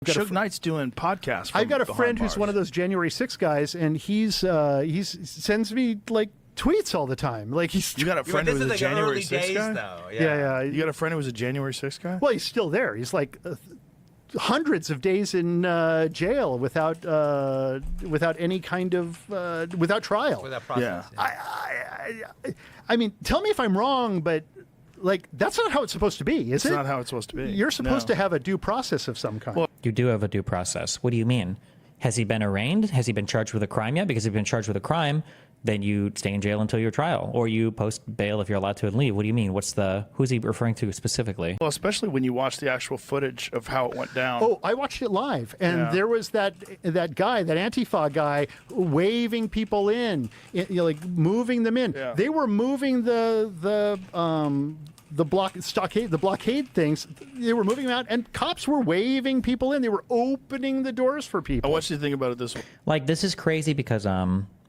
Suge Knight's doing podcasts. I've got a friend who's one of those January 6 guys, and he's sends me like tweets all the time. Like You got a friend who was a January 6 guy? Though. Yeah. You got a friend who was a January 6 guy? Well, he's still there. He's like hundreds of days in jail without any kind of without trial. Without process. Yeah. I mean, tell me if I'm wrong, but like that's not how it's supposed to be, is it? It's not how it's supposed to be. You're supposed to have a due process of some kind. Well, You do have a due process. What do you mean? Has he been arraigned? Has he been charged with a crime yet? Because if you've been charged with a crime, then you stay in jail until your trial, or you post bail if you're allowed to and leave. What do you mean? Who's he referring to specifically? Well, especially when you watch the actual footage of how it went down. Oh, I watched it live, and there was that guy, that Antifa guy, waving people in, like moving them in. Yeah. They were moving the blockade things. They were moving them out, and cops were waving people in. They were opening the doors for I people. want you to think about it this way. Like, this is crazy because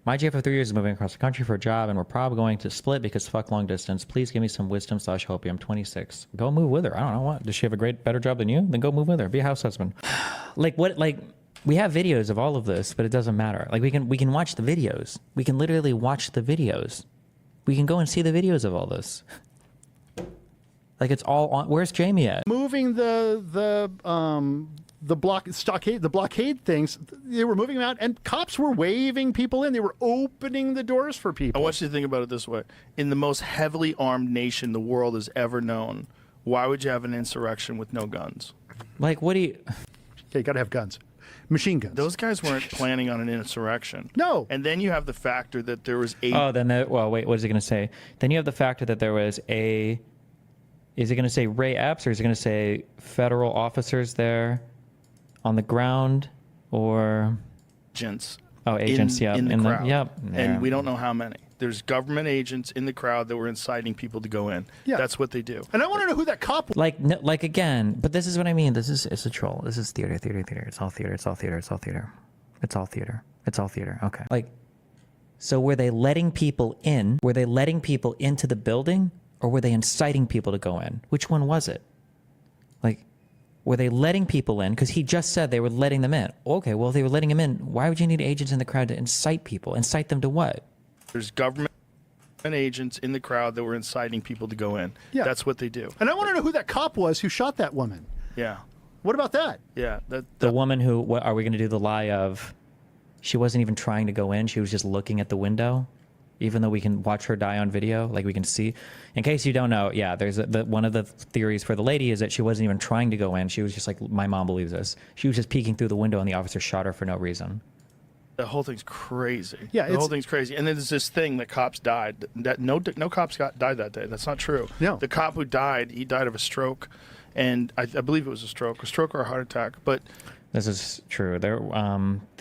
my GF of 3 years is moving across the country for a job, and we're probably going to split because fuck long distance. Please give me some wisdom / hope. I'm 26. Go move with her. I don't know what. Does she have a better job than you? Then go move with her. Be a house husband. Like what? Like we have videos of all of this, but it doesn't matter. Like we can watch the videos. We can literally watch the videos. We can go and see the videos of all this. Like it's all on. Where's Jamie at? Moving the blockade things. They were moving them out, and cops were waving people in. They were opening the doors for I people. want you to think about it this way. In the most heavily armed nation the world has ever known, why would you have an insurrection with no guns? Like what do you? Okay, you got to have guns, machine guns. Those guys weren't planning on an insurrection. No. And then you have the factor that there was eight. Oh, then well, wait. What is it going to say? Then you have the factor that there was a. Is it going to say Ray Epps, or is it going to say federal officers there on the ground, or agents. Oh, agents, in the crowd. Yep. And we don't know how many. There's government agents in the crowd that were inciting people to go in. Yeah. That's what they do. And I want to know who that cop was. Like, no, like again, but this is what I mean. It's a troll. This is theater. It's all theater. It's all theater. It's all theater. It's all theater. It's all theater. Okay. Like, so were they letting people in? Were they letting people into the building, or were they inciting people to go in? Which one was it? Like, were they letting people in? Because he just said they were letting them in. Okay, well, if they were letting them in, why would you need agents in the crowd to incite people? Incite them to what? There's government agents in the crowd that were inciting people to go in. Yeah. That's what they do. And I want to know who that cop was who shot that woman. Yeah. What about that? Yeah. The woman who, what are we going to do the lie of? She wasn't even trying to go in. She was just looking at the window, even though we can watch her die on video. Like we can see. In case you don't know, yeah, there's one of the theories for the lady is that she wasn't even trying to go in. She was just like, my mom believes this. She was just peeking through the window, and the officer shot her for no reason. The whole thing's crazy. Yeah, the whole thing's crazy. And then there's this thing that cops died. That no cops died that day. That's not true. No. The cop who died, he died of a stroke, and I believe it was a stroke or a heart attack. But This is true. They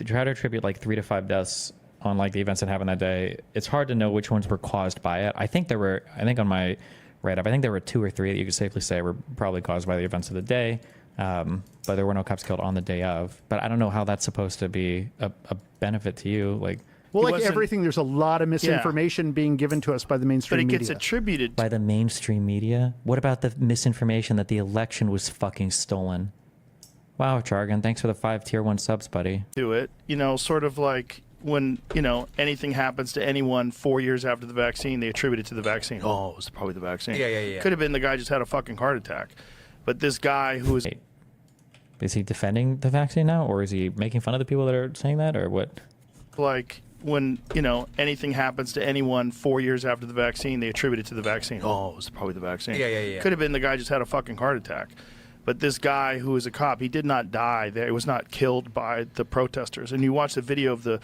try to attribute like 3 to 5 deaths on like the events that happened that day. It's hard to know which ones were caused by it. I think on my write-up, I think there were 2 or 3 that you could safely say were probably caused by the events of the day. But there were no cops killed on the day of. But I don't know how that's supposed to be a benefit to you. Like, well, like everything, there's a lot of misinformation being given to us by the mainstream media. But it media. gets attributed by the mainstream media? What about the misinformation that the election was fucking stolen? Wow, Jargon, thanks for the 5 tier 1 subs, buddy. Do it, sort of like when, anything happens to anyone 4 years after the vaccine, they attribute it to the vaccine. Oh, it was probably the vaccine. Yeah. Could have been the guy just had a fucking heart attack. But this guy who is... Is he defending the vaccine now, or is he making fun of the people that are saying that, or what? Like when, anything happens to anyone 4 years after the vaccine, they attribute it to the vaccine. Oh, it was probably the vaccine. Yeah. Could have been the guy just had a fucking heart attack. But this guy who is a cop, he did not die. He was not killed by the protesters. And you watch the video of the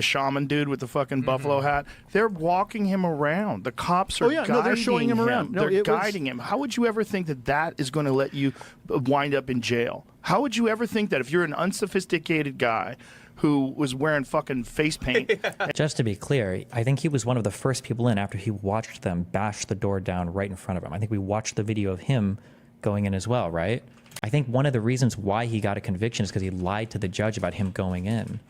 shaman dude with the fucking buffalo hat. They're walking him around. The cops are guiding they're showing him around. No, they're guiding him. How would you ever think that is going to let you wind up in jail? How would you ever think that if you're an unsophisticated guy who was wearing fucking face paint? Just to be clear, I think he was one of the first people in after he watched them bash the door down right in front of him. I think we watched the video of him going in as well, right? I think one of the reasons why he got a conviction is because he lied to the judge about him going in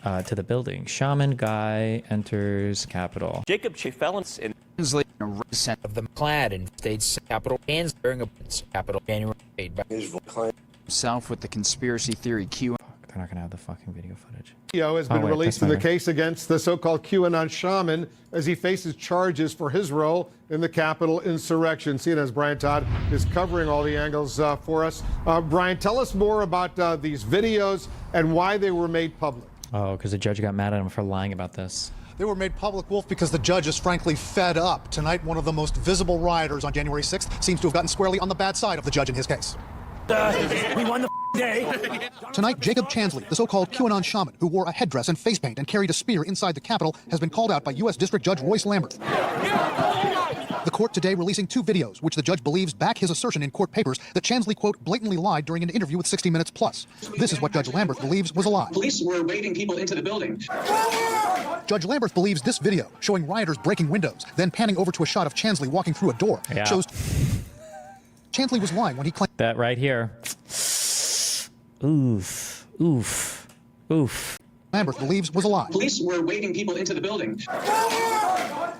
to the building. Shaman guy enters Capitol. Jacob Chafelens in a recent of the clad in state's capital and during a capital January 8 by his claim himself with the conspiracy theory Q. They're not gonna have the fucking video footage. Video has been wait, released that's in the my case against the so-called QAnon shaman as he faces charges for his role in the Capitol insurrection. CNN's Brian Todd is covering all the angles for us. Brian, tell us more about these videos and why they were made public. Oh, because the judge got mad at him for lying about this. They were made public, Wolf, because the judge is frankly fed up. Tonight, one of the most visible rioters on January 6th seems to have gotten squarely on the bad side of the judge in his case. We won the day. Tonight, Jacob Chansley, the so-called QAnon shaman who wore a headdress and face paint and carried a spear inside the Capitol, has been called out by U.S. District Judge Royce Lamberth. The court today releasing 2 videos, which the judge believes back his assertion in court papers that Chansley, quote, blatantly lied during an interview with 60 Minutes Plus. This is what Judge Lamberth believes was a lie. Police were waving people into the building. Judge Lamberth believes this video, showing rioters breaking windows, then panning over to a shot of Chansley walking through a door, Yeah. shows Chansley was lying when he claimed That right here. Oof. Oof. Oof. Lamberth believes was a lie. Police were waving people into the building.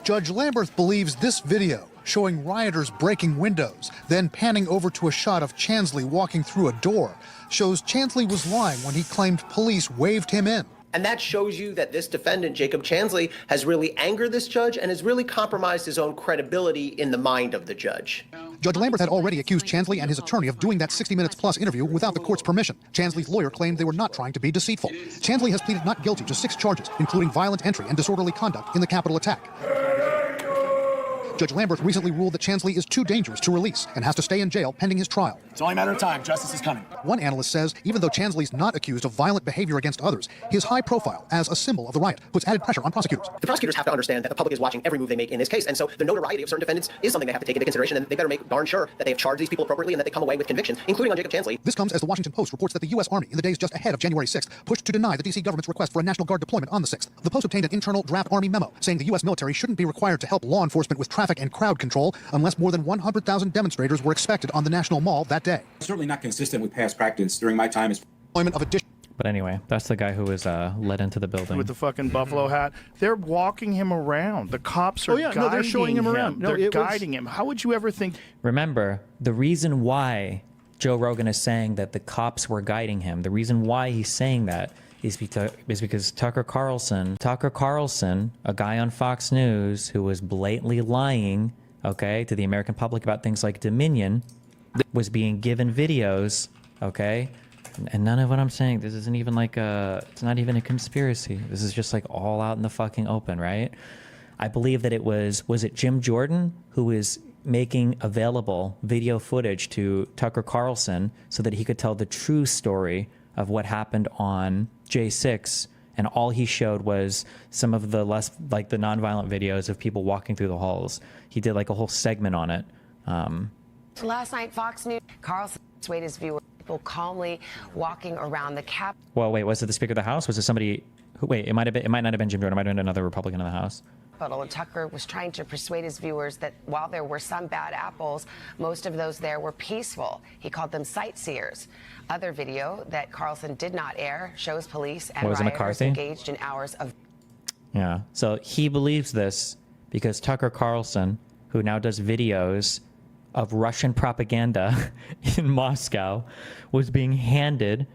Judge Lamberth believes this video, showing rioters breaking windows, then panning over to a shot of Chansley walking through a door, shows Chansley was lying when he claimed police waved him in. And that shows you that this defendant, Jacob Chansley, has really angered this judge and has really compromised his own credibility in the mind of the judge. Judge Lamberth had already accused Chansley and his attorney of doing that 60 Minutes Plus interview without the court's permission. Chansley's lawyer claimed they were not trying to be deceitful. Chansley has pleaded not guilty to 6 charges, including violent entry and disorderly conduct in the Capitol attack. Judge Lamberth recently ruled that Chansley is too dangerous to release and has to stay in jail pending his trial. It's only a matter of time. Justice is coming. One analyst says even though Chansley's not accused of violent behavior against others, his high profile as a symbol of the riot puts added pressure on prosecutors. The prosecutors have to understand that the public is watching every move they make in this case, and so the notoriety of certain defendants is something they have to take into consideration, and they better make darn sure that they have charged these people appropriately and that they come away with convictions, including on Jacob Chansley. This comes as the Washington Post reports that the U.S. Army, in the days just ahead of January 6th, pushed to deny the D.C. government's request for a National Guard deployment on the 6th. The Post obtained an internal draft Army memo saying the U.S. military shouldn't be required to help law enforcement with traffic and crowd control unless more than 100,000 demonstrators were expected on the National Mall that day. Certainly not consistent with past practice during my time as Deployment of additional But anyway, that's the guy who was led into the building. with the fucking buffalo hat. They're walking him around. The cops are Oh, yeah, no, they're guiding showing him around. No, they're it was- guiding him. How would you ever think? Remember, the reason why Joe Rogan is saying that the cops were guiding him, the reason why he's saying that is because Tucker Carlson, a guy on Fox News who was blatantly lying, okay, to the American public about things like Dominion, was being given videos, okay? And none of what I'm saying, this isn't even like it's not even a conspiracy. This is just like all out in the fucking open, right? I believe that it was it Jim Jordan who is making available video footage to Tucker Carlson so that he could tell the true story of what happened on J6, and all he showed was some of the less, like the nonviolent videos of people walking through the halls. He did like a whole segment on it. Last night, Fox News, Carlson swayed his viewers, people calmly walking around the Capitol. Well, wait, was it the Speaker of the House? Was it somebody who, wait, it might not have been Jim Jordan. It might have been another Republican in the House. And Tucker was trying to persuade his viewers that while there were some bad apples, most of those there were peaceful. He called them sightseers. Other video that Carlson did not air shows police and Was it rioters McCarthy? engaged in hours of... Yeah. So he believes this because Tucker Carlson, who now does videos of Russian propaganda in Moscow, was being handed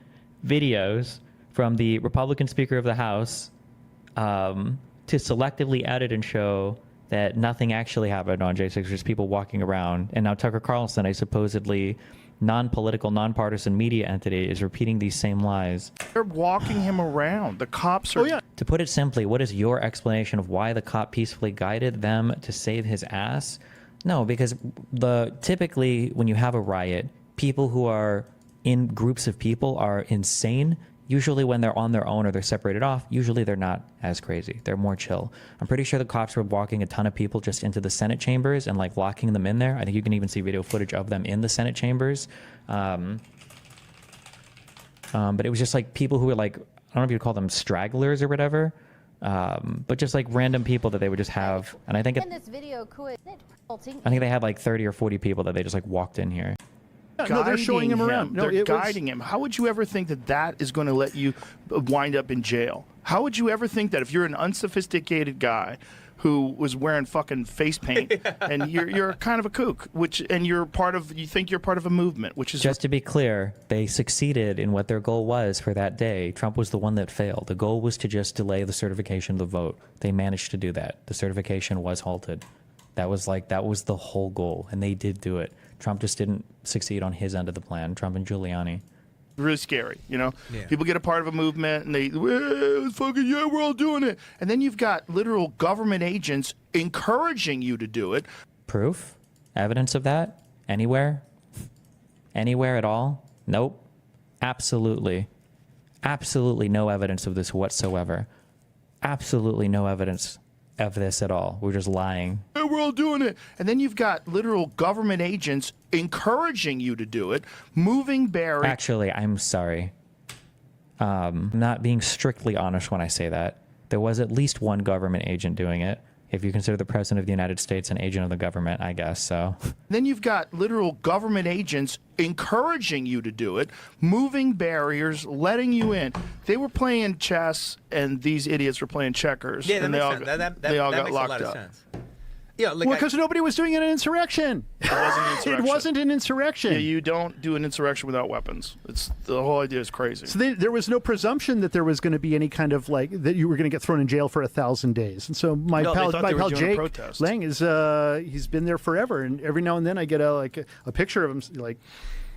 videos from the Republican Speaker of the House to selectively edit and show that nothing actually happened on J6, just people walking around. And now Tucker Carlson, a supposedly non-political, non-partisan media entity, is repeating these same lies. They're walking him around. The cops are. Oh, yeah. To put it simply, what is your explanation of why the cop peacefully guided them to save his ass? No, because typically when you have a riot, people who are in groups of people are insane. Usually when they're on their own or they're separated off, usually they're not as crazy. They're more chill. I'm pretty sure the cops were walking a ton of people just into the Senate chambers and like locking them in there. I think you can even see video footage of them in the Senate chambers. But it was just like people who were like, I don't know if you'd call them stragglers or whatever, but just like random people that they would just have. And I think they had like 30 or 40 people that they just like walked in here. No, they're showing him around. No, They're it was- guiding him. How would you ever think that that is going to let you wind up in jail? How would you ever think that if you're an unsophisticated guy who was wearing fucking face paint, and you're kind of a kook, and you think you're part of a movement, which is just to be clear, they succeeded in what their goal was for that day. Trump was the one that failed. The goal was to just delay the certification of the vote. They managed to do that. The certification was halted. That was the whole goal, and they did do it. Trump just didn't succeed on his end of the plan. Trump and Giuliani. really scary, you know? Yeah. People get a part of a movement and they, fucking, yeah, we're all doing it. And then you've got literal government agents encouraging you to do it. Proof? Evidence of that? Anywhere? Anywhere at all? Nope. Absolutely. Absolutely no evidence of this whatsoever. Absolutely no evidence of this at all. We're just lying. Yeah, we're all doing it. And then you've got literal government agents encouraging you to do it, moving barriers. Actually, I'm sorry. Not being strictly honest when I say that. There was at least one government agent doing it. If you consider the President of the United States an agent of the government, I guess so. Then you've got literal government agents encouraging you to do it, moving barriers, letting you in. They were playing chess, and these idiots were playing checkers. Yeah, that and makes they all sense. got, That they all got makes locked a lot up. of sense. Yeah, well, because nobody was doing an insurrection. It wasn't an insurrection. It wasn't an insurrection. Yeah, you don't do an insurrection without weapons. The whole idea is crazy. So there was no presumption that there was going to be any kind of that you were going to get thrown in jail for 1,000 days. And so my pal Jake Lang is he's been there forever, and every now and then I get a picture of him. Like,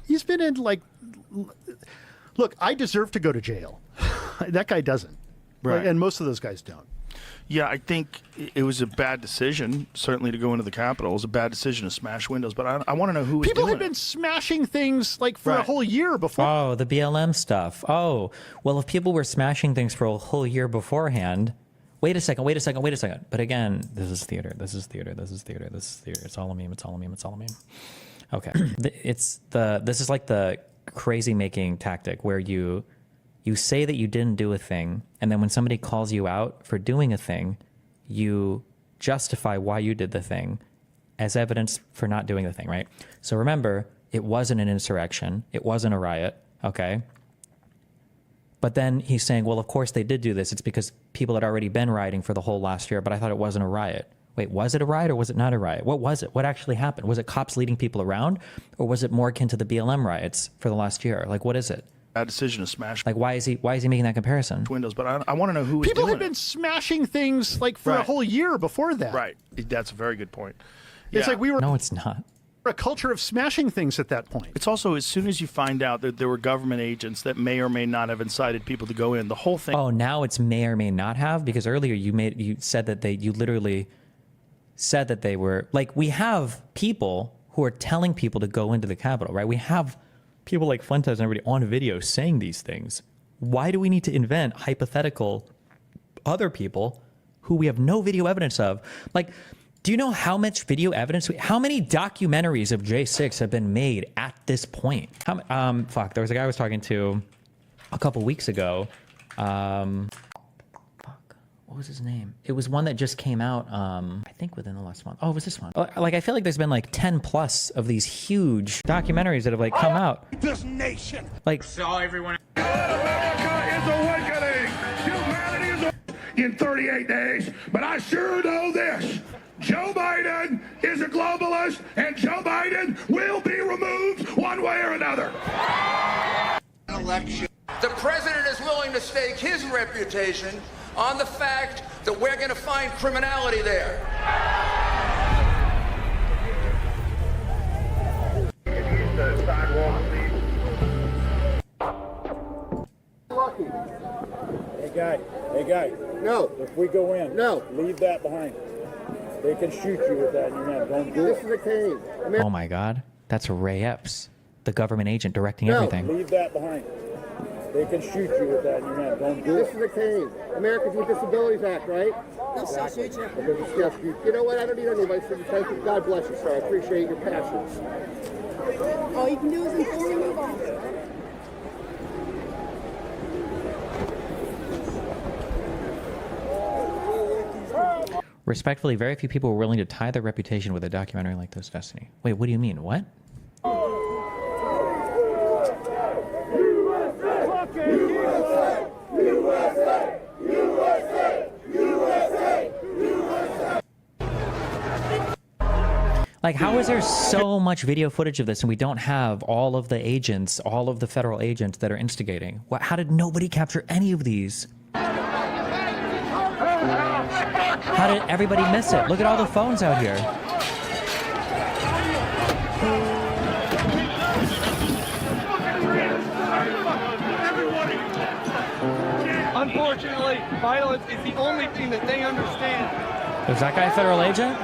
he's been in look, I deserve to go to jail. That guy doesn't, right? And most of those guys don't. Yeah, I think it was a bad decision, certainly, to go into the Capitol. It was a bad decision to smash windows, but I want to know who was People doing had been it. smashing things for a whole year before. Oh, the BLM stuff. Oh, well, if people were smashing things for a whole year beforehand, wait a second. But again, this is theater. This is theater. It's all a meme. It's all a meme. Okay. This is like the crazy making tactic where you say that you didn't do a thing, and then when somebody calls you out for doing a thing, you justify why you did the thing as evidence for not doing the thing, right? So remember, it wasn't an insurrection. It wasn't a riot, okay? But then he's saying, well, of course they did do this. It's because people had already been rioting for the whole last year, but I thought it wasn't a riot. Wait, was it a riot or was it not a riot? What was it? What actually happened? Was it cops leading people around, or was it more akin to the BLM riots for the last year? Like, what is it? Bad decision to smash. Like, why is he making that comparison? Windows, but I want to know who was People doing had been it. smashing things for a whole year before that. Right. That's a very good point. It's like we were. No, it's not. A culture of smashing things at that point. It's also, as soon as you find out that there were government agents that may or may not have incited people to go in, the whole thing. Oh, now it's may or may not have, because earlier you said that you literally said that they were, like, we have people who are telling people to go into the Capitol, right? We have people like Fuentes and everybody on video saying these things. Why do we need to invent hypothetical other people who we have no video evidence of? Like, do you know how much video evidence, how many documentaries of J6 have been made at this point? There was a guy I was talking to a couple weeks ago. What was his name? It was one that just came out, I think within the last month. Oh, it was this one. Like, I feel like there's been like 10 plus of these huge documentaries that have like come out. This nation. Like, So everyone. America is awakening. Humanity is in 38 days. But I sure know this. Joe Biden is a globalist, and Joe Biden will be removed one way or another. Election. The president is willing to stake his reputation on the fact that we're going to find criminality there. Hey guy. No. If we go in, leave that behind. They can shoot you with that in your hand. Don't do it. This is a cave. oh my God, that's Ray Epps, the government agent directing everything. Leave that behind. They can shoot you with that in your hand. Don't do it. This is a cave. Americans with Disabilities Act, right? Exactly. Yes, you know what? I don't need anybody's signature. God bless you, sir. I appreciate your passions. All you can do is inform and move on. Respectfully, very few people were willing to tie their reputation with a documentary like this, Destiny. Wait, what do you mean? What? Like, how is there so much video footage of this and we don't have all of the agents, all of the federal agents that are instigating? How did nobody capture any of these? How did everybody miss it? Look at all the phones out here. Unfortunately, violence is the only thing that they understand. Is that guy a federal agent?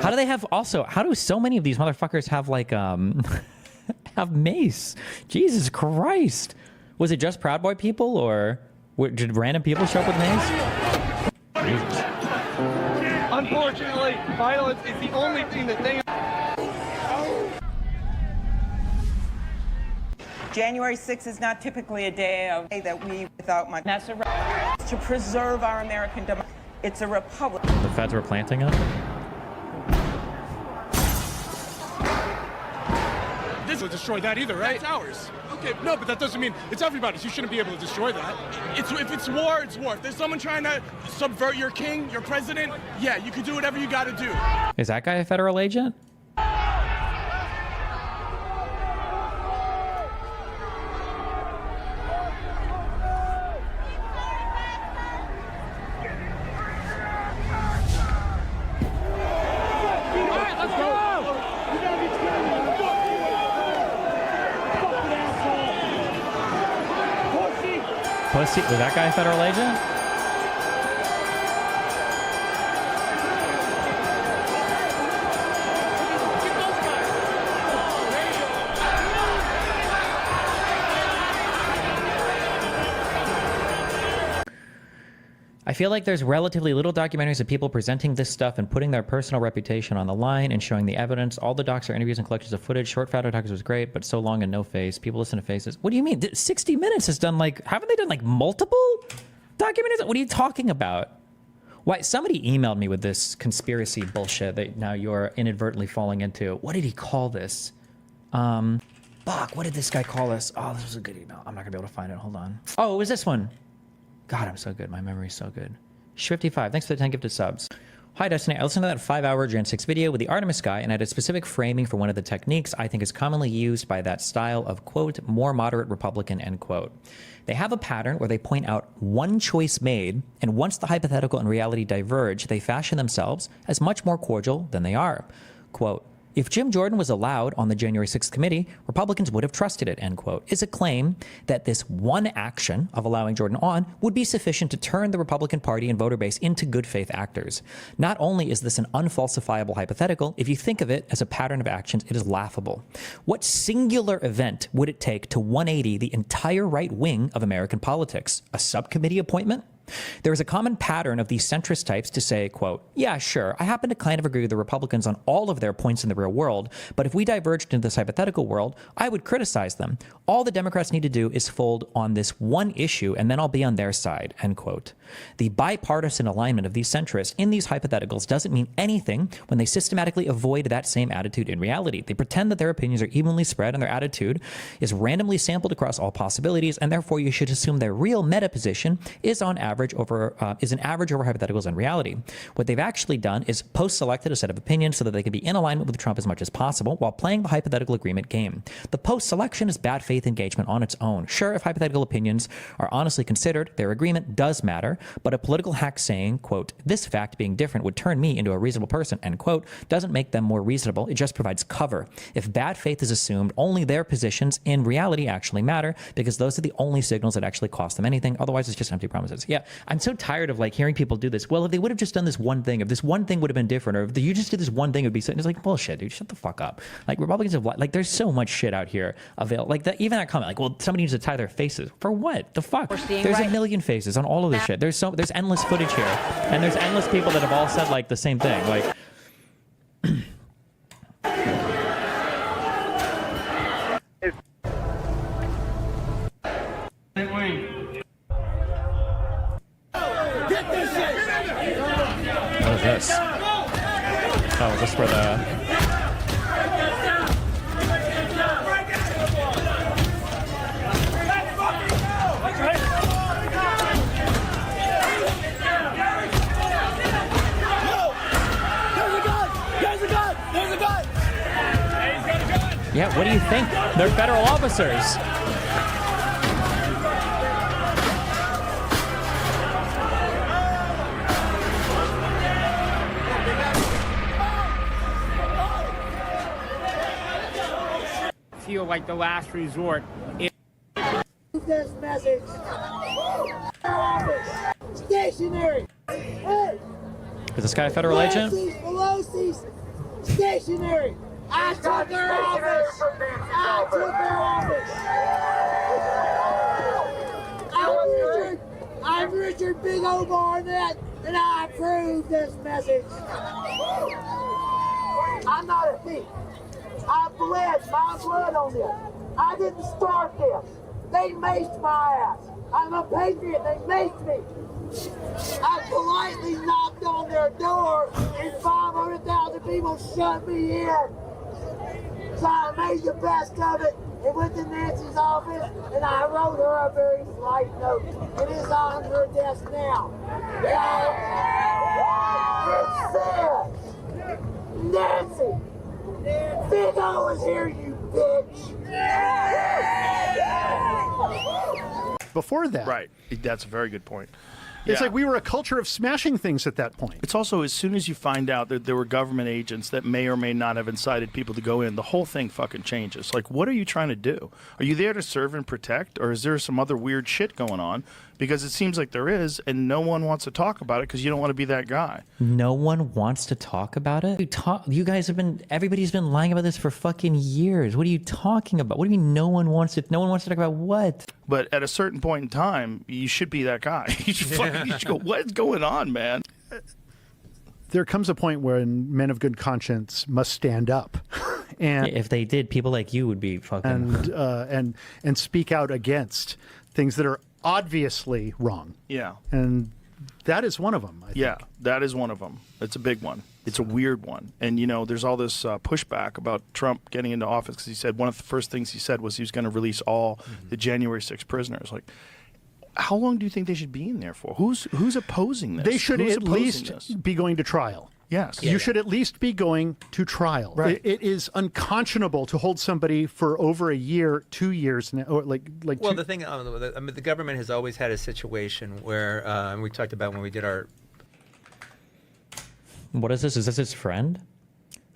How do they have also, how do so many of these motherfuckers have like, have mace? Jesus Christ. Was it just Proud Boy people or did random people show up with mace? Jesus. Unfortunately, violence is the only thing that they January 6th is not typically a day that we without much. That's a right to preserve our American democracy. It's a republic. The feds were planting it? This will destroy that either, right? That's ours. Okay, no, but that doesn't mean it's everybody's. You shouldn't be able to destroy that. If it's war, it's war. If there's someone trying to subvert your king, your president, yeah, you can do whatever you got to do. Is that guy a federal agent? Was that guy a federal agent? I feel like there's relatively little documentaries of people presenting this stuff and putting their personal reputation on the line and showing the evidence. All the docs are interviews and collections of footage. Short Fat Talkers was great, but so long and no face. People listen to faces. What do you mean? 60 Minutes has done like, haven't they done like multiple documentaries? What are you talking about? Why? Somebody emailed me with this conspiracy bullshit that now you're inadvertently falling into. What did he call this? Fuck, what did this guy call us? Oh, this was a good email. I'm not gonna be able to find it. Hold on. Oh, it was this one. God, I'm so good. My memory's so good. Sh55, thanks for the 10 gifted subs. Hi, Destiny. I listened to that 5-hour Gen 6 video with the Artemis guy and had a specific framing for one of the techniques I think is commonly used by that style of, quote, more moderate Republican, end quote. They have a pattern where they point out one choice made, and once the hypothetical and reality diverge, they fashion themselves as much more cordial than they are. Quote, if Jim Jordan was allowed on the January 6th committee, Republicans would have trusted it, end quote, is a claim that this one action of allowing Jordan on would be sufficient to turn the Republican Party and voter base into good faith actors. Not only is this an unfalsifiable hypothetical, if you think of it as a pattern of actions, it is laughable. What singular event would it take to 180 the entire right wing of American politics? A subcommittee appointment? There is a common pattern of these centrist types to say, quote, yeah, sure, I happen to kind of agree with the Republicans on all of their points in the real world, but if we diverged into this hypothetical world, I would criticize them. All the Democrats need to do is fold on this one issue, and then I'll be on their side, end quote. The bipartisan alignment of these centrists in these hypotheticals doesn't mean anything when they systematically avoid that same attitude in reality. They pretend that their opinions are evenly spread and their attitude is randomly sampled across all possibilities, and therefore you should assume their real meta position is on average over an average over hypotheticals and reality. What they've actually done is post-selected a set of opinions so that they can be in alignment with Trump as much as possible while playing the hypothetical agreement game. The post-selection is bad faith engagement on its own. Sure, if hypothetical opinions are honestly considered, their agreement does matter, but a political hack saying, quote, this fact being different would turn me into a reasonable person, end quote, doesn't make them more reasonable. It just provides cover. If bad faith is assumed, only their positions in reality actually matter because those are the only signals that actually cost them anything. Otherwise, it's just empty promises. Yeah. I'm so tired of like hearing people do this. Well, if they would have just done this one thing, if this one thing would have been different, or if you just did this one thing, it would be something. It's like, bullshit, dude, shut the fuck up. Like Republicans have like, there's so much shit out here available. Like that, even that comment, like, well, somebody needs to tie their faces. For what? The fuck? There's a million faces on all of this shit. There's endless footage here, and there's endless people that have all said like the same thing. Like, what is this? Oh, is this for the... Yeah, what do you think? They're federal officers. Feel like the last resort. This message. Stationary. Hey. Is this guy a federal agent? Pelosi's stationary. I took their office. I took their office. I'm Richard Big O Barnett, and I approve this message. I'm not a thief. I bled my blood on this. I didn't start this. They maced my ass. I'm a patriot. They maced me. I politely knocked on their door, and 500,000 people shut me in. So I made the best of it and went to Nancy's office, and I wrote her a very slight note. It is on her desk now. It says, Nancy, Big O is here, you bitch. Before that. Right. That's a very good point. It's like we were a culture of smashing things at that point. It's also, as soon as you find out that there were government agents that may or may not have incited people to go in, the whole thing fucking changes. Like, what are you trying to do? Are you there to serve and protect, or is there some other weird shit going on? Because it seems like there is, and no one wants to talk about it because you don't want to be that guy. No one wants to talk about it? You guys have been, everybody's been lying about this for fucking years. What are you talking about? What do you mean no one wants to talk about what? But at a certain point in time, you should be that guy. You should go, what's going on, man? There comes a point when men of good conscience must stand up. And if they did, people like you would be fucking... And speak out against things that are obviously wrong. Yeah. And that is one of them, I think. That is one of them. It's a big one. It's a weird one. And, you know, there's all this pushback about Trump getting into office because he said one of the first things he said was he was going to release all the January 6th prisoners. Like, how long do you think they should be in there for? Who's opposing this? They should at least be going to trial. Yes. You should at least be going to trial. Right. It is unconscionable to hold somebody for over a year, 2 years now, or like. Well, the thing, I mean, the government has always had a situation where, and we talked about when we did our. What is this? Is this his friend?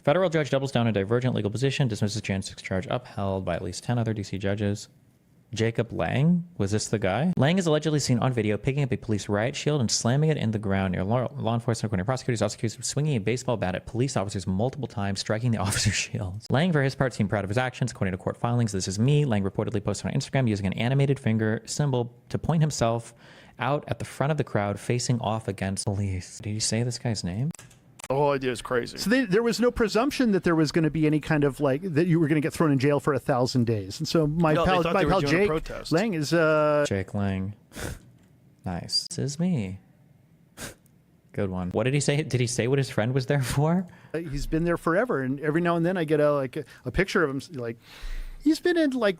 Federal judge doubles down on divergent legal position, dismisses Jan 6 charge upheld by at least 10 other D.C. judges. Jacob Lang? Was this the guy? Lang is allegedly seen on video picking up a police riot shield and slamming it in the ground near law enforcement. According to prosecutors, also accused of swinging a baseball bat at police officers multiple times, striking the officers' shields. Lang, for his part, seemed proud of his actions. According to court filings, "This is me." Lang reportedly posted on Instagram using an animated finger symbol to point himself out at the front of the crowd, facing off against police. Did you say this guy's name? The whole idea is crazy. So there was no presumption that there was going to be any kind of that you were going to get thrown in jail for 1,000 days. And so my pal Jake Lang is Jake Lang. Nice. This is me. Good one. What did he say? Did he say what his friend was there for? He's been there forever, and every now and then I get a picture of him. Like, he's been in look,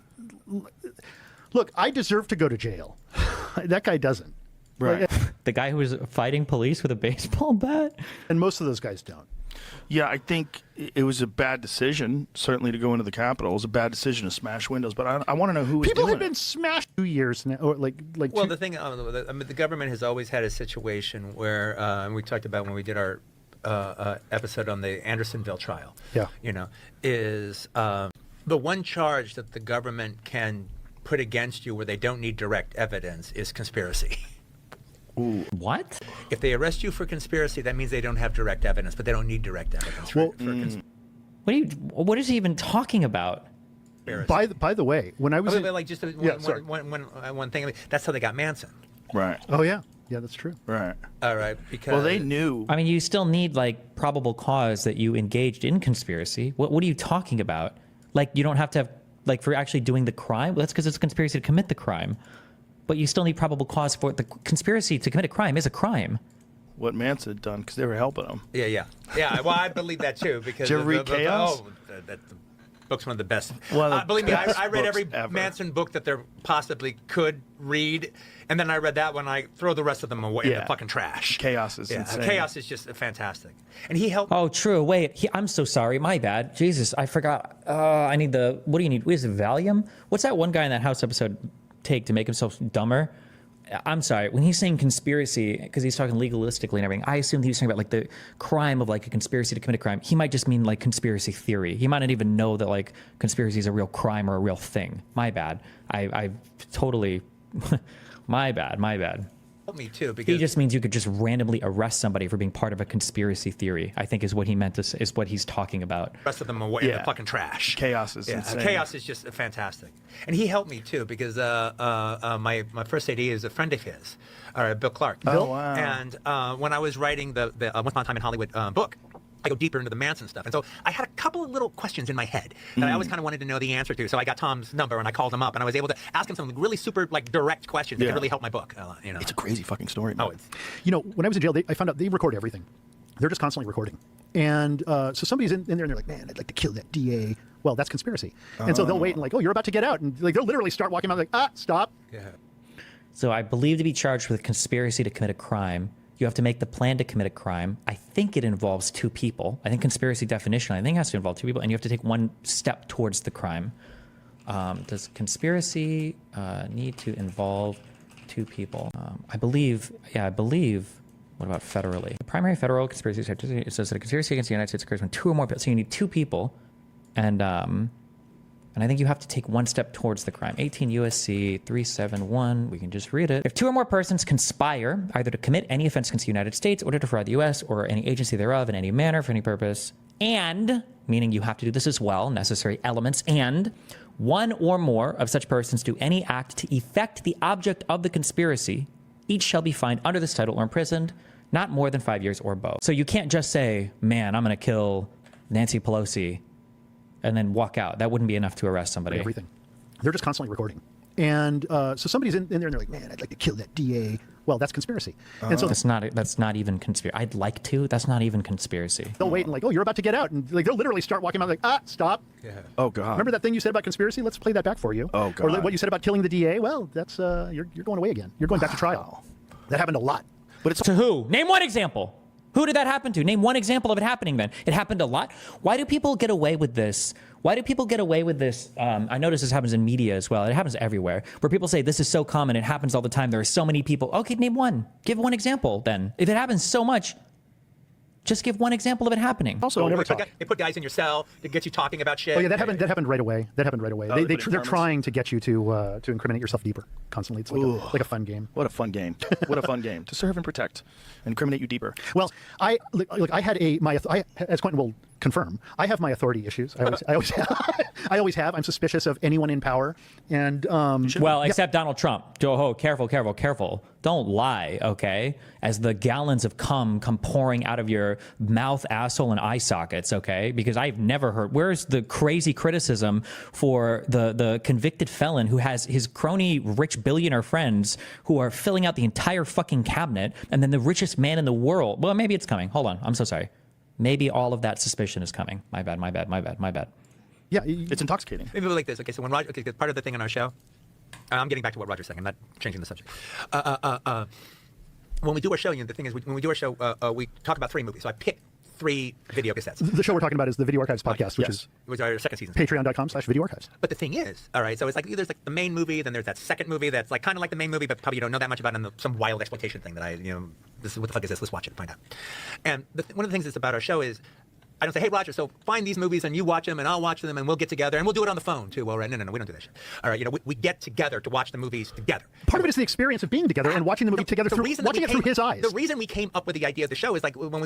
I deserve to go to jail. That guy doesn't. Right. The guy who was fighting police with a baseball bat? And most of those guys don't. Yeah, I think it was a bad decision, certainly, to go into the Capitol. It was a bad decision to smash windows, but I want to know who was People doing have been smashed 2 years now. Or well, the thing, I mean, the government has always had a situation where, and we talked about when we did our episode on the Andersonville trial. Yeah. You know, is the one charge that the government can put against you where they don't need direct evidence is conspiracy. Ooh. What? If they arrest you for conspiracy, that means they don't have direct evidence, but they don't need direct evidence. What is he even talking about? By the way, when I was one thing, I mean, that's how they got Manson. Right. Oh yeah, that's true. Right. All right. Because they knew. I mean, you still need probable cause that you engaged in conspiracy. What are you talking about? Like, you don't have to have for actually doing the crime. Well, that's because it's a conspiracy to commit the crime. But you still need probable cause for it. The conspiracy to commit a crime is a crime. What Manson had done, because they were helping him. Yeah. Well, I believe that too because Did you read Chaos? book's one of the best. Well, believe me, I read every ever. Manson book that there possibly could read, and then I read that one. I throw the rest of them away in the fucking trash. Chaos is insane. Chaos is just fantastic, and he helped. Oh, true. Wait, I'm so sorry. My bad. Jesus, I forgot. I need the. What do you need? Is it Valium? What's that one guy in that House episode take to make himself dumber? I'm sorry. When he's saying conspiracy, because he's talking legalistically and everything, I assumed he was talking about like the crime of like a conspiracy to commit a crime. He might just mean like conspiracy theory. He might not even know that like conspiracy is a real crime or a real thing. My bad. I totally. My bad. Me too, because he just means you could just randomly arrest somebody for being part of a conspiracy theory. I think is what he meant to say, is what he's talking about. The rest of them away in the fucking trash. Chaos is insane. Chaos is just fantastic, and he helped me too because my first AD is a friend of his, Bill Clark. Oh wow! And when I was writing the Once Upon a Time in Hollywood book, I go deeper into the Manson stuff. And so I had a couple of little questions in my head that I always kind of wanted to know the answer to. So I got Tom's number and I called him up and I was able to ask him some really super like direct questions that could really help my book. You know, it's a crazy fucking story, man. Oh, it's. You know, when I was in jail, I found out they record everything. They're just constantly recording. And so somebody's in there and they're like, man, I'd like to kill that DA. Well, that's conspiracy. And so they'll wait and like, oh, you're about to get out. And like they'll literally start walking out like, stop. Yeah. So I believe to be charged with conspiracy to commit a crime, you have to make the plan to commit a crime. I think it involves two people. I think conspiracy definition, I think, has to involve two people, and you have to take one step towards the crime. Does conspiracy need to involve two people? I believe. What about federally? The primary federal conspiracy it says that a conspiracy against the United States occurs when two or more people. So you need two people, and I think you have to take one step towards the crime. 18 USC 371. We can just read it. If two or more persons conspire either to commit any offense against the United States or to defraud the U.S. or any agency thereof in any manner for any purpose, and, meaning you have to do this as well, necessary elements, and one or more of such persons do any act to effect the object of the conspiracy, each shall be fined under this title or imprisoned not more than 5 years or both. So you can't just say, man, I'm going to kill Nancy Pelosi and then walk out. That wouldn't be enough to arrest somebody. Everything. They're just constantly recording. And so somebody's in there and they're like, man, I'd like to kill that DA. Well, that's conspiracy. And so that's not even conspiracy. I'd like to. That's not even conspiracy. They'll wait and like, oh, you're about to get out. And like they'll literally start walking out like, stop. Yeah. Oh, God. Remember that thing you said about conspiracy? Let's play that back for you. Oh, God. Or what you said about killing the DA? Well, that's you're going away again. You're going back to trial. That happened a lot. But it's to who? Name one example. Who did that happen to? Name one example of it happening then. It happened a lot. Why do people get away with this? I notice this happens in media as well. It happens everywhere, where people say this is so common. It happens all the time. There are so many people. Okay, name one. Give one example then. If it happens so much, just give one example of it happening. Also, they put guys in your cell to get you talking about shit. Oh yeah, that happened right away. They're trying to get you to incriminate yourself deeper constantly. It's like a fun game. What a fun game! What a fun game to serve and protect, and incriminate you deeper. Well, I had as Quentin will confirm, I have my authority issues. I always have. I'm suspicious of anyone in power, and except Donald Trump. Oh, careful! Don't lie, okay? As the gallons of cum come pouring out of your mouth, asshole, and eye sockets, okay? Because I've never heard. Where's the crazy criticism for the convicted felon who has his crony rich billionaire friends who are filling out the entire fucking cabinet, and then the richest man in the world? Well, maybe it's coming. Hold on. I'm so sorry. Maybe all of that suspicion is coming. My bad. Yeah, it's intoxicating. Maybe like this. Okay, so when Roger, part of the thing on our show, I'm getting back to what Roger's saying. I'm not changing the subject. When we do our show, the thing is, when we do our show, we talk about 3 movies. So I pick 3 video cassettes. The show we're talking about is the Video Archives podcast, which is it was our second season. Patreon.com/Video Archives. But the thing is, all right, so it's like there's like the main movie, then there's that second movie that's like kind of like the main movie, but probably you don't know that much about, and some wild exploitation thing that this is what the fuck is this? Let's watch it and find out. And one of the things that's about our show is, I don't say, hey, Roger, so find these movies and you watch them and I'll watch them and we'll get together and we'll do it on the phone too. Well, right? No, we don't do that shit. All right, we get together to watch the movies together. Part of it is the experience of being together and watching the movie together through his eyes. The reason we came up with the idea of the show is like when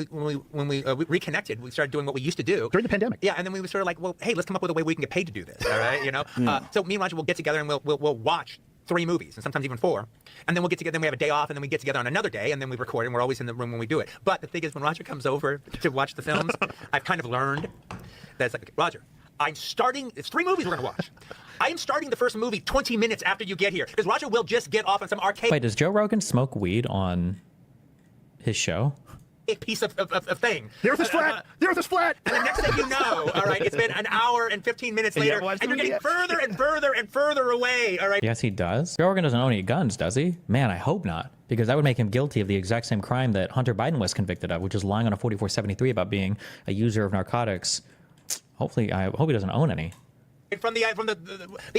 we reconnected, we started doing what we used to do during the pandemic. Yeah, and then we were sort of like, well, hey, let's come up with a way we can get paid to do this. All right, so me and Roger will get together and we'll watch 3 movies and sometimes even 4, and then we'll get together. Then we have a day off, and then we get together on another day, and then we record. And we're always in the room when we do it. But the thing is, when Roger comes over to watch the films, I've kind of learned that it's like, okay, Roger, it's 3 movies we're gonna watch. I am starting the first movie 20 minutes after you get here because Roger will just get off on some arcade. Wait, does Joe Rogan smoke weed on his show? piece of thing. The Earth is flat. The Earth is flat. And the next thing you know, all right, it's been an hour and 15 minutes later, and you're getting further and further and further away. All right. Yes, he does. Joe Rogan doesn't own any guns, does he? Man, I hope not, because that would make him guilty of the exact same crime that Hunter Biden was convicted of, which is lying on a 4473 about being a user of narcotics. Hopefully, I hope he doesn't own any. From the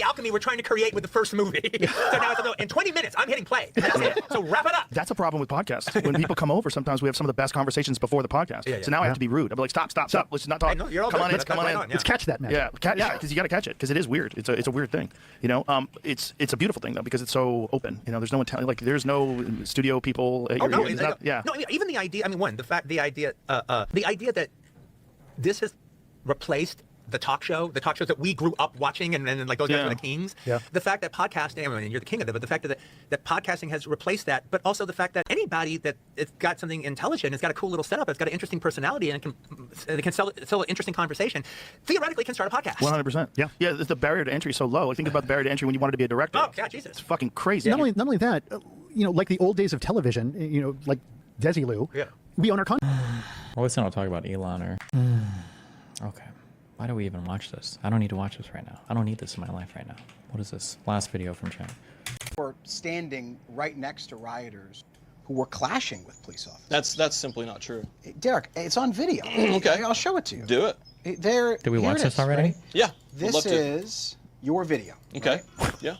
alchemy we're trying to create with the first movie. So now it's in 20 minutes, I'm hitting play. That's it. So wrap it up. That's a problem with podcasts. When people come over, sometimes we have some of the best conversations before the podcast. So now I have to be rude. I'm like, stop. Let's not talk. You're all come good. on in. Come on in. Let's catch that, man. Yeah, because you got to catch it, because it is weird. It's a weird thing. You know, it's a beautiful thing though, because it's so open. You know, there's no one telling, like, there's no studio people. No, even the idea. I mean, the idea that this has replaced the talk shows that we grew up watching, and like those guys were the kings. Yeah. The fact that podcasting, I mean, you're the king of it, but the fact that podcasting has replaced that, but also the fact that anybody that it's got something intelligent, it's got a cool little setup, it's got an interesting personality, and it can sell an interesting conversation, theoretically can start a podcast. 100%. Yeah. The barrier to entry is so low. Think about the barrier to entry when you wanted to be a director. Oh, God, Jesus. It's fucking crazy. Not only that, you know, like the old days of television, you know, like Desilu. Yeah. We own our content. Well, let's not talk about Elon or. Okay. Why do we even watch this? I don't need to watch this right now. I don't need this in my life right now. What is this? Last video from China. We're standing right next to rioters who were clashing with police officers. That's simply not true. Derek, it's on video. Okay. I'll show it to you. Do it. Did we watch this already? Right? Yeah. This is your video. Okay. Right? Yeah.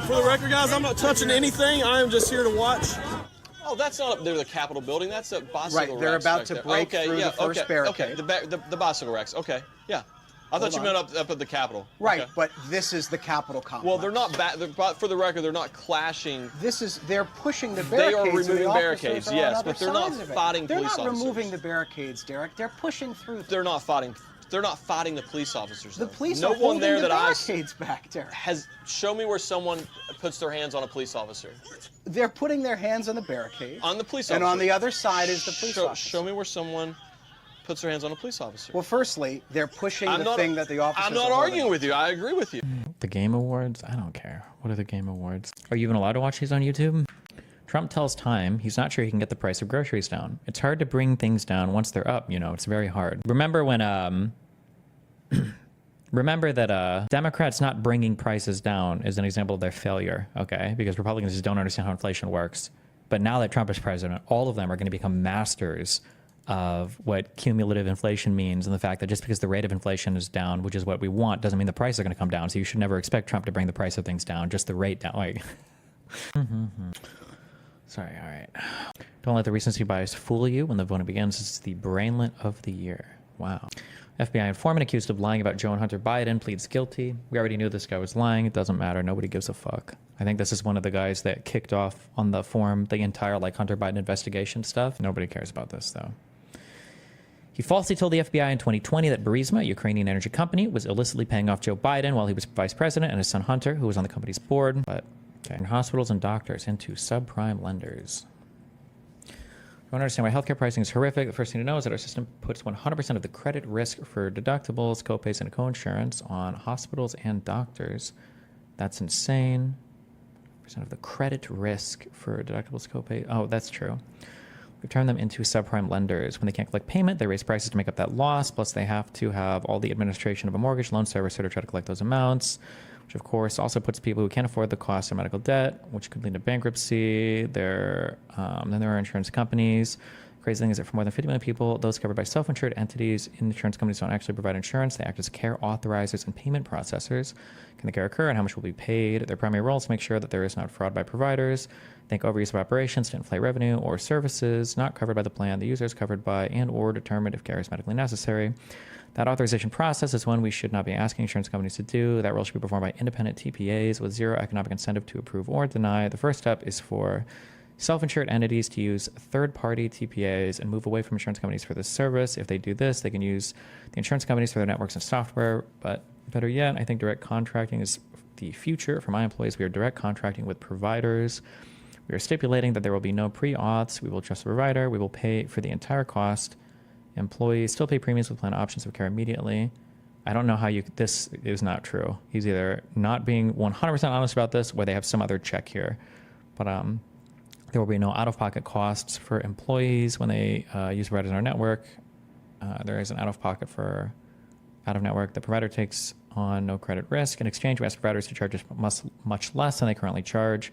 For the record, guys, I'm not touching anything. I am just here to watch. Oh, that's not up there, the Capitol building. That's a bicycle Right, they're racks about back to there. break through the first barricade. Okay, the bicycle racks. Okay, yeah. I thought you meant up at the Capitol. Right, okay. but this is the Capitol complex. Well, they're not for the record, they're not clashing. They're pushing the barricades. They are removing the barricades, yes, but they're not fighting police officers. They're not removing the barricades, Derek. They're pushing through. They're not fighting. They're not fighting the police officers. The police no are one holding there the that barricades back, Derek. Show me where someone puts their hands on a police officer. They're putting their hands on the barricades. On the police officer. And on the other side is the police officer. Show me where someone puts their hands on a police officer. Well, firstly, they're pushing the thing that the officers I'm not arguing with you. I agree with you. The Game Awards? I don't care. What are the Game Awards? Are you even allowed to watch these on YouTube? Trump tells Time he's not sure he can get the price of groceries down. It's hard to bring things down once they're up, you know, it's very hard. Remember when, remember that Democrats not bringing prices down is an example of their failure, okay? Because Republicans just don't understand how inflation works. But now that Trump is president, all of them are going to become masters of what cumulative inflation means, and the fact that just because the rate of inflation is down, which is what we want, doesn't mean the prices are going to come down. So you should never expect Trump to bring the price of things down, just the rate down. Like, sorry, all right. Don't let the recency bias fool you when the voting begins. This is the brainlet of the year. Wow. FBI informant accused of lying about Joe and Hunter Biden pleads guilty. We already knew this guy was lying. It doesn't matter. Nobody gives a fuck. I think this is one of the guys that kicked off on the forum the entire like Hunter Biden investigation stuff. Nobody cares about this though. He falsely told the FBI in 2020 that Burisma, a Ukrainian energy company, was illicitly paying off Joe Biden while he was vice president, and his son Hunter, who was on the company's board, but turned hospitals and doctors into subprime lenders. If you want to understand why healthcare pricing is horrific, the first thing to know is that our system puts 100% of the credit risk for deductibles, copays, and co-insurance on hospitals and doctors. That's insane. Percent of the credit risk for deductibles, copay. Oh, that's true. We've turned them into subprime lenders. When they can't collect payment, they raise prices to make up that loss. Plus, they have to have all the administration of a mortgage loan servicer to try to collect those amounts, which, of course, also puts people who can't afford the cost of medical debt, which could lead to bankruptcy. Then there are insurance companies. Crazy thing is that for more than 50 million people, those covered by self-insured entities, insurance companies don't actually provide insurance. They act as care authorizers and payment processors. Can the care occur and how much will be paid? Their primary role is to make sure that there is not fraud by providers. Think overuse of operations to inflate revenue or services not covered by the plan the user is covered by and or determined if care is medically necessary. That authorization process is one we should not be asking insurance companies to do. That role should be performed by independent TPAs with zero economic incentive to approve or deny. The first step is for self-insured entities to use third-party TPAs and move away from insurance companies for this service. If they do this, they can use the insurance companies for their networks and software. But better yet, I think direct contracting is the future. For my employees, we are direct contracting with providers. We are stipulating that there will be no pre-auths. We will trust the provider. We will pay for the entire cost. Employees still pay premiums with plan options of care immediately. I don't know how this is not true. He's either not being 100% honest about this or they have some other check here. But There will be no out-of-pocket costs for employees when they use providers in our network. There is an out-of-pocket for out-of-network. The provider takes on no credit risk. In exchange, we ask providers to charge us much less than they currently charge,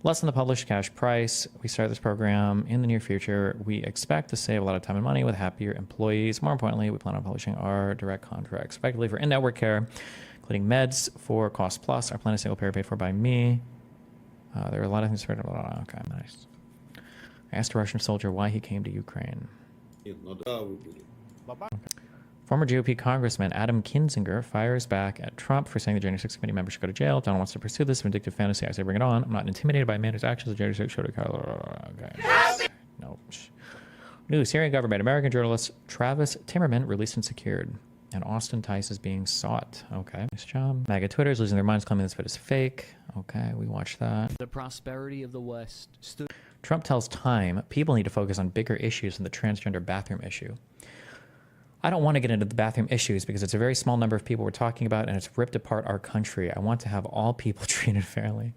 less than the published cash price. We start this program in the near future. We expect to save a lot of time and money with happier employees. More importantly, we plan on publishing our direct contracts, effectively for in-network care, including meds for Cost Plus. Our plan is single payer paid for by me. There are a lot of things. Okay, nice. I asked a Russian soldier why he came to Ukraine. Okay. Former GOP Congressman Adam Kinzinger fires back at Trump for saying the January 6th committee members should go to jail. Donald wants to pursue this vindictive fantasy. I say bring it on. I'm not intimidated by a man whose actions. The January 6th should okay. No. New Syrian government. American journalist Travis Timmerman released and secured. And Austin Tice is being sought. Okay, nice job. MAGA Twitter is losing their minds, claiming this vid is fake. Okay, we watched that. The prosperity of the West stood. Trump tells Time people need to focus on bigger issues than the transgender bathroom issue. I don't want to get into the bathroom issues because it's a very small number of people we're talking about and it's ripped apart our country. I want to have all people treated fairly.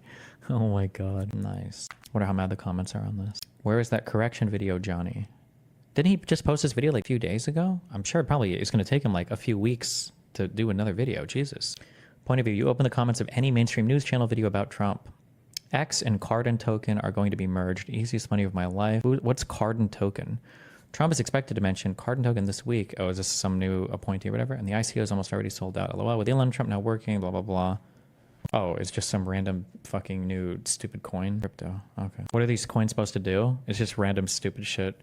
Oh my God. Nice. Wonder how mad the comments are on this. Where is that correction video, Johnny? Didn't he just post this video like a few days ago? I'm sure probably it's going to take him like a few weeks to do another video. Jesus. Point of view, you open the comments of any mainstream news channel video about Trump. X and Cardin Token are going to be merged. Easiest money of my life. What's Cardin Token? Trump is expected to mention Cardin Token this week. Oh, is this some new appointee or whatever? And the ICO is almost already sold out. LOL. With Elon Trump now working, blah, blah, blah. Oh, it's just some random fucking new stupid coin. Crypto. Okay. What are these coins supposed to do? It's just random stupid shit.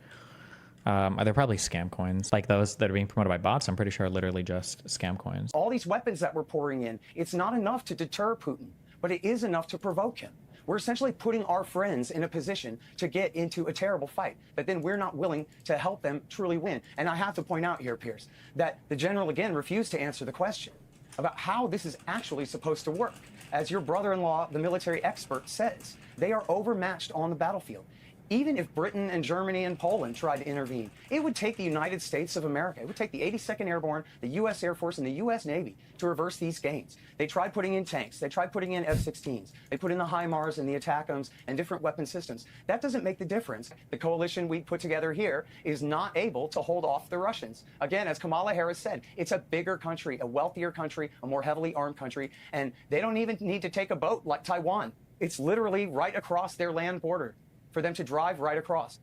They're probably scam coins. Like those that are being promoted by bots, I'm pretty sure are literally just scam coins. All these weapons that we're pouring in, it's not enough to deter Putin, but it is enough to provoke him. We're essentially putting our friends in a position to get into a terrible fight, but then we're not willing to help them truly win. And I have to point out here, Pierce, that the general again refused to answer the question about how this is actually supposed to work. As your brother-in-law, the military expert, says, they are overmatched on the battlefield. Even if Britain and Germany and Poland tried to intervene, it would take the United States of America, it would take the 82nd Airborne, the U.S. Air Force, and the U.S. Navy to reverse these gains. They tried putting in tanks. They tried putting in F-16s. They put in the HIMARS and the ATACMS and different weapon systems. That doesn't make the difference. The coalition we put together here is not able to hold off the Russians. Again, as Kamala Harris said, it's a bigger country, a wealthier country, a more heavily armed country, and they don't even need to take a boat like Taiwan. It's literally right across their land border for them to drive right across.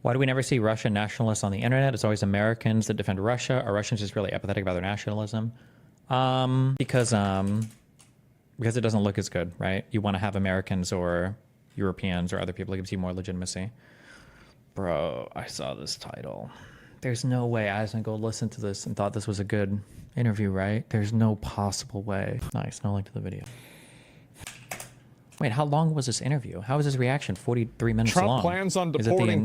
Why do we never see Russian nationalists on the internet? It's always Americans that defend Russia. Are Russians just really apathetic about their nationalism? Because it doesn't look as good, right? You want to have Americans or Europeans or other people. It gives you more legitimacy. Bro, I saw this title. There's no way I didn't go listen to this and thought this was a good interview, right? There's no possible way. Nice, no link to the video. Wait, how long was this interview? How was his reaction? 43 minutes long. Trump plans on Is it the deporting